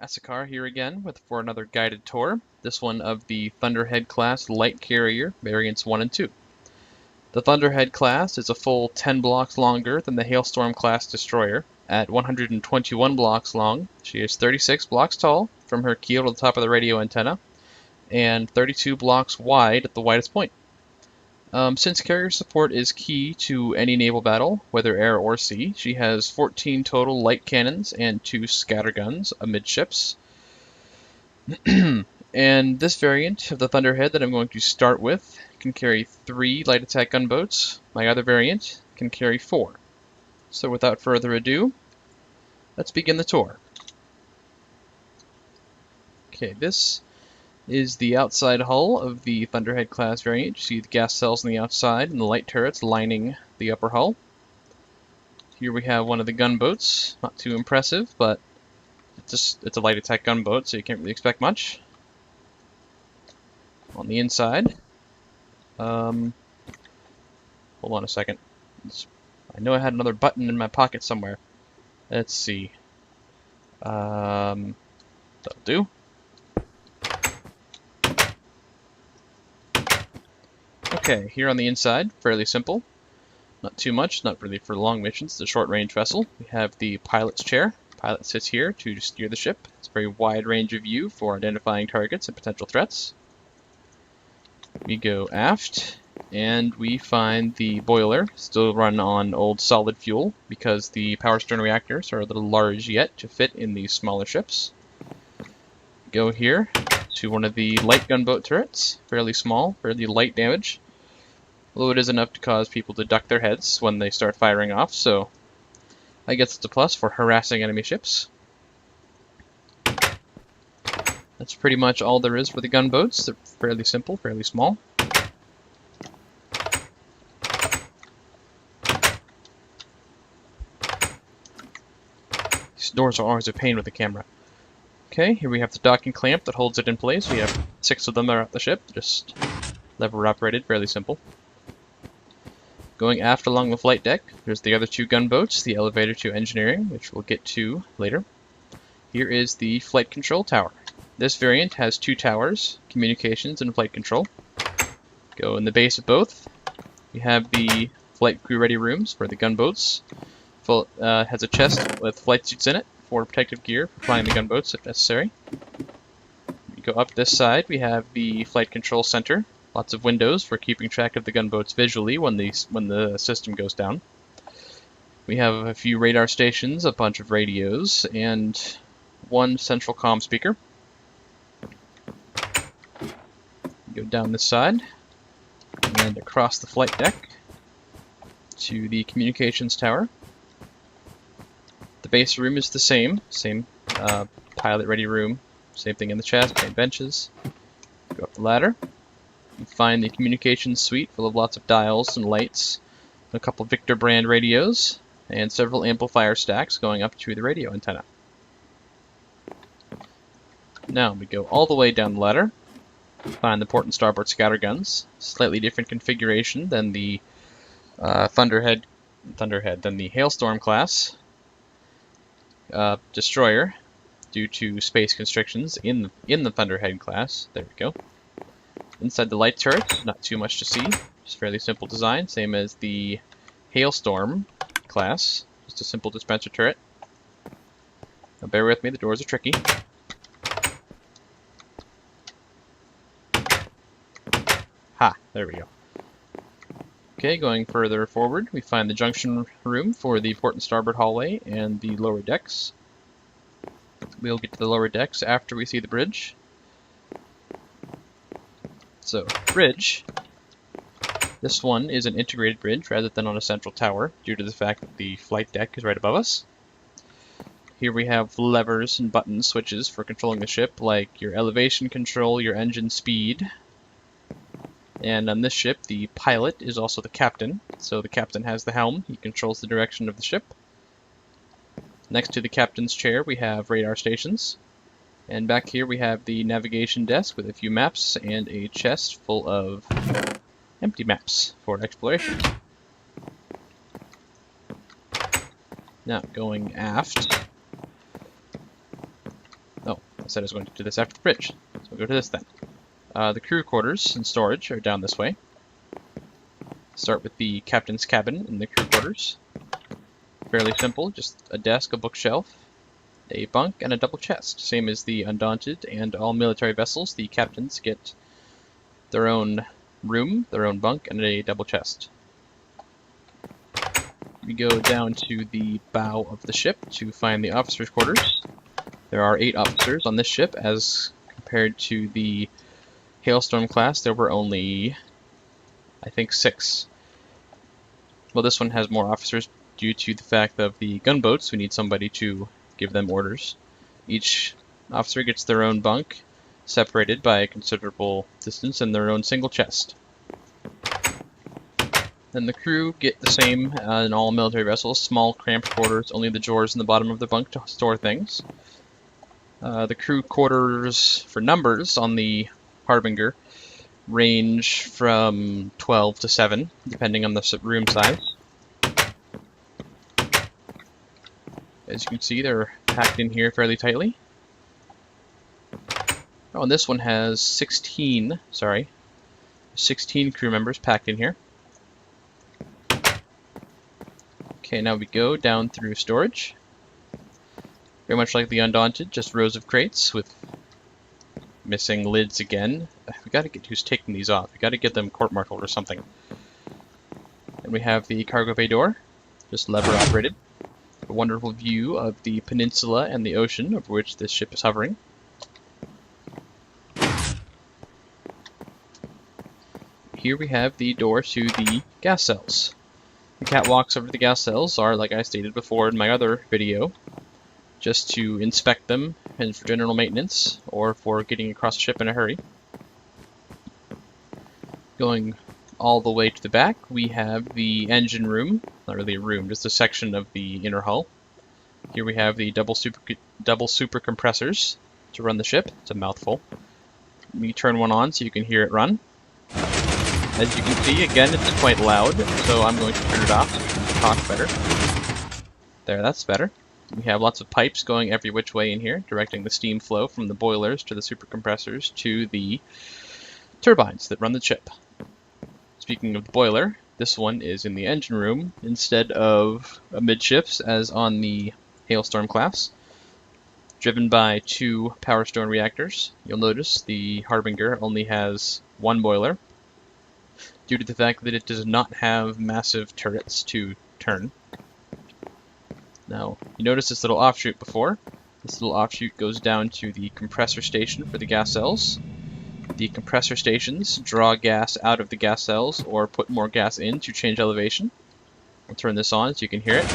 Asakar here again for another guided tour, this one of the Thunderhead Class Light Carrier Variants 1 and 2. The Thunderhead Class is a full 10 blocks longer than the Hailstorm Class Destroyer. At 121 blocks long, she is 36 blocks tall from her keel to the top of the radio antenna, and 32 blocks wide at the widest point. Since carrier support is key to any naval battle, whether air or sea, she has 14 total light cannons and 2 scatterguns amidships. And this variant of the Thunderhead that I'm going to start with can carry 3 light attack gunboats. My other variant can carry 4. So without further ado, let's begin the tour. Okay, this is the outside hull of the Thunderhead class variant. You see the gas cells on the outside and the light turrets lining the upper hull. Here we have one of the gunboats. Not too impressive, but it's a light attack gunboat, so you can't really expect much. On the inside, hold on a second. I know I had another button in my pocket somewhere. Let's see. That'll do. Okay, here on the inside, fairly simple. Not too much, not really for long missions. It's a short-range vessel. We have the pilot's chair. Pilot sits here to steer the ship. It's a very wide range of view for identifying targets and potential threats. We go aft, and we find the boiler, still run on old solid fuel, because the power stern reactors are a little large yet to fit in these smaller ships. Go here to one of the light gunboat turrets, fairly small, fairly light damage. Although it is enough to cause people to duck their heads when they start firing off, so I guess it's a plus for harassing enemy ships. That's pretty much all there is for the gunboats. They're fairly simple, fairly small. These doors are always a pain with the camera. Okay, here we have the docking clamp that holds it in place. We have 6 of them throughout the ship, just lever operated, fairly simple. Going aft along the flight deck, there's the other 2 gunboats, the elevator to engineering, which we'll get to later. Here is the flight control tower. This variant has 2 towers, communications and flight control. Go in the base of both. We have the flight crew ready rooms for the gunboats. Has a chest with flight suits in it for protective gear for flying the gunboats if necessary. We go up this side, we have the flight control center. Lots of windows for keeping track of the gunboats visually when the system goes down. We have a few radar stations, a bunch of radios, and 1 central comm speaker. Go down this side and across the flight deck to the communications tower. The base room is the same pilot ready room, same thing in the chest, same benches. Go up the ladder. You find the communications suite full of lots of dials and lights, a couple Victor brand radios, and several amplifier stacks going up to the radio antenna. Now we go all the way down the ladder, find the port and starboard scatterguns, slightly different configuration than the Thunderhead than the Hailstorm class destroyer, due to space constrictions in the Thunderhead class. There we go. Inside the light turret, not too much to see. Just fairly simple design, same as the Hailstorm class. Just a simple dispenser turret. Now bear with me, the doors are tricky. Ha! There we go. Okay, going further forward, we find the junction room for the port and starboard hallway and the lower decks. We'll get to the lower decks after we see the bridge. So, bridge. This one is an integrated bridge rather than on a central tower, due to the fact that the flight deck is right above us. Here we have levers and button switches for controlling the ship, like your elevation control, your engine speed. And on this ship, the pilot is also the captain, so the captain has the helm. He controls the direction of the ship. Next to the captain's chair, we have radar stations. And back here we have the navigation desk with a few maps and a chest full of empty maps for exploration. Now going aft. Oh, I said I was going to do this after the bridge, so we'll go to this then. The crew quarters and storage are down this way. Start with the captain's cabin and the crew quarters. Fairly simple, just a desk, a bookshelf, a bunk, and a double chest. Same as the Undaunted and all military vessels, the captains get their own room, their own bunk, and a double chest. We go down to the bow of the ship to find the officers' quarters. There are 8 officers on this ship, as compared to the Hailstorm class, there were only, I think, 6. Well, this one has more officers due to the fact of the gunboats. We need somebody to give them orders. Each officer gets their own bunk, separated by a considerable distance, and their own single chest. Then the crew get the same in all military vessels, small cramped quarters, only the drawers in the bottom of the bunk to store things. The crew quarters for numbers on the Harbinger range from 12 to 7, depending on the room size. As you can see, they're packed in here fairly tightly. Oh, and this one has 16 crew members packed in here. Okay, now we go down through storage. Very much like the Undaunted, just rows of crates with missing lids again. We gotta get who's taking these off. We gotta get them court-martialed or something. And we have the cargo bay door, just lever operated. A wonderful view of the peninsula and the ocean over which this ship is hovering. Here we have the door to the gas cells. The catwalks over the gas cells are, like I stated before in my other video, just to inspect them and for general maintenance or for getting across the ship in a hurry. Going all the way to the back, we have the engine room. Not really a room, just a section of the inner hull. Here we have the double super compressors to run the ship. It's a mouthful. Let me turn one on so you can hear it run. As you can see, again, it's quite loud, so I'm going to turn it off so we can talk better. There, that's better. We have lots of pipes going every which way in here, directing the steam flow from the boilers to the super compressors to the turbines that run the ship. Speaking of the boiler, this one is in the engine room instead of amidships as on the Hailstorm class. Driven by 2 Power Stone reactors. You'll notice the Harbinger only has 1 boiler, due to the fact that it does not have massive turrets to turn. Now, you noticed this little offshoot before. This little offshoot goes down to the compressor station for the gas cells. The compressor stations draw gas out of the gas cells or put more gas in to change elevation. I'll turn this on so you can hear it.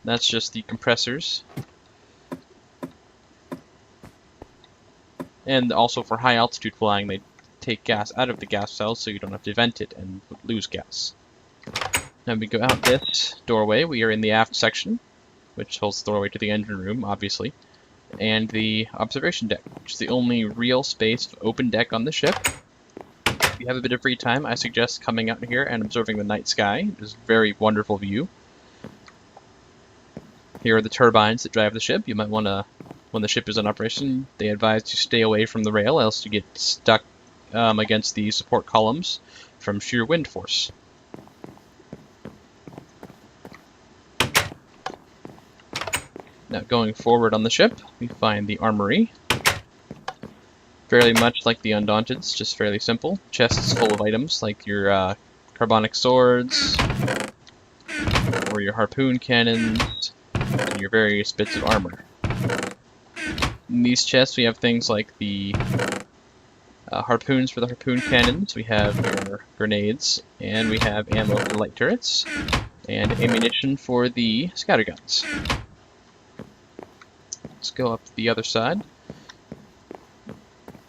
That's just the compressors. And also for high altitude flying, they take gas out of the gas cells so you don't have to vent it and lose gas. Now we go out this doorway. We are in the aft section, which holds the doorway to the engine room, obviously, and the observation deck, which is the only real space of open deck on the ship. If you have a bit of free time, I suggest coming out here and observing the night sky. It is a very wonderful view. Here are the turbines that drive the ship. You might want to, when the ship is in operation, they advise to stay away from the rail, else you get stuck against the support columns from sheer wind force. Now going forward on the ship, we find the Armory. Fairly much like the Undaunted's, just fairly simple. Chests full of items like your carbonic swords, or your harpoon cannons, and your various bits of armor. In these chests we have things like the harpoons for the harpoon cannons, we have your grenades, and we have ammo for the light turrets, and ammunition for the scatterguns. Let's go up the other side.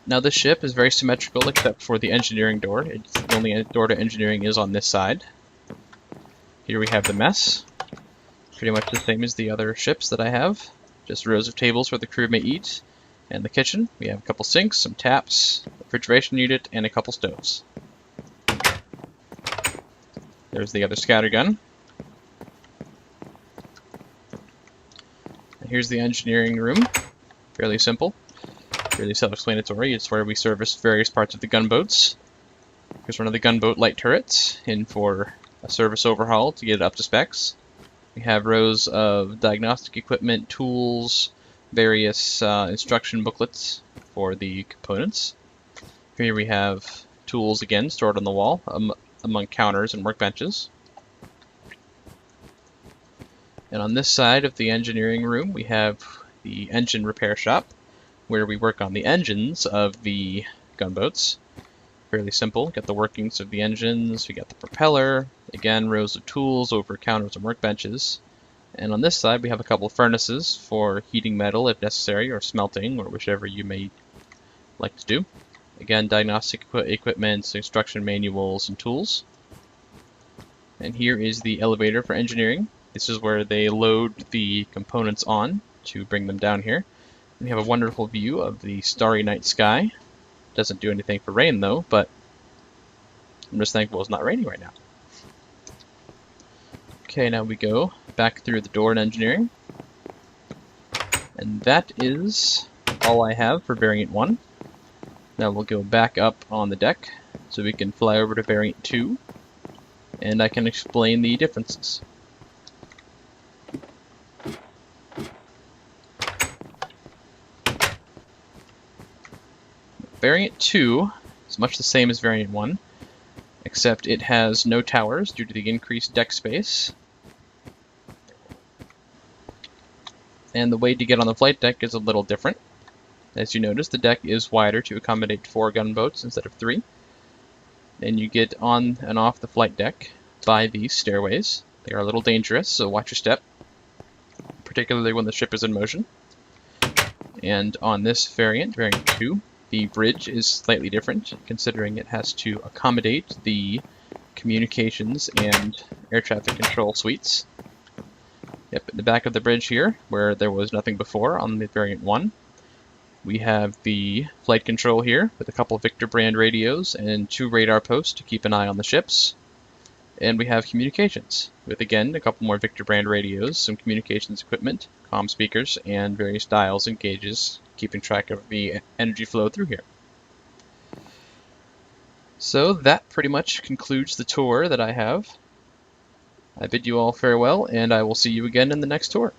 Now this ship is very symmetrical except for the engineering door. It's the only door to engineering is on this side. Here we have the mess. Pretty much the same as the other ships that I have. Just rows of tables where the crew may eat. And the kitchen. We have a couple sinks, some taps, a refrigeration unit, and a couple stoves. There's the other scattergun. Here's the engineering room. Fairly simple, fairly self-explanatory. It's where we service various parts of the gunboats. Here's one of the gunboat light turrets in for a service overhaul to get it up to specs. We have rows of diagnostic equipment, tools, various instruction booklets for the components. Here we have tools again stored on the wall among counters and workbenches. And on this side of the engineering room we have the engine repair shop, where we work on the engines of the gunboats. Fairly simple. Got the workings of the engines, we got the propeller, again rows of tools over counters and workbenches. And on this side we have a couple of furnaces for heating metal if necessary, or smelting, or whichever you may like to do. Again, diagnostic equipment, instruction manuals, and tools. And here is the elevator for engineering. This is where they load the components on to bring them down here. We have a wonderful view of the starry night sky. Doesn't do anything for rain though, but I'm just thankful it's not raining right now. Okay, now we go back through the door in engineering. And that is all I have for variant 1. Now we'll go back up on the deck so we can fly over to variant 2, and I can explain the differences. Variant 2 is much the same as variant 1, except it has no towers due to the increased deck space. And the way to get on the flight deck is a little different. As you notice, the deck is wider to accommodate 4 gunboats instead of 3. And you get on and off the flight deck by these stairways. They are a little dangerous, so watch your step, particularly when the ship is in motion. And on this variant, variant 2, the bridge is slightly different, considering it has to accommodate the communications and air traffic control suites. Yep, in the back of the bridge here, where there was nothing before on the variant 1, we have the flight control here with a couple Victor brand radios and 2 radar posts to keep an eye on the ships. And we have communications with, again, a couple more Victor brand radios, some communications equipment, comm speakers, and various dials and gauges, keeping track of the energy flow through here. So that pretty much concludes the tour that I have. I bid you all farewell, and I will see you again in the next tour.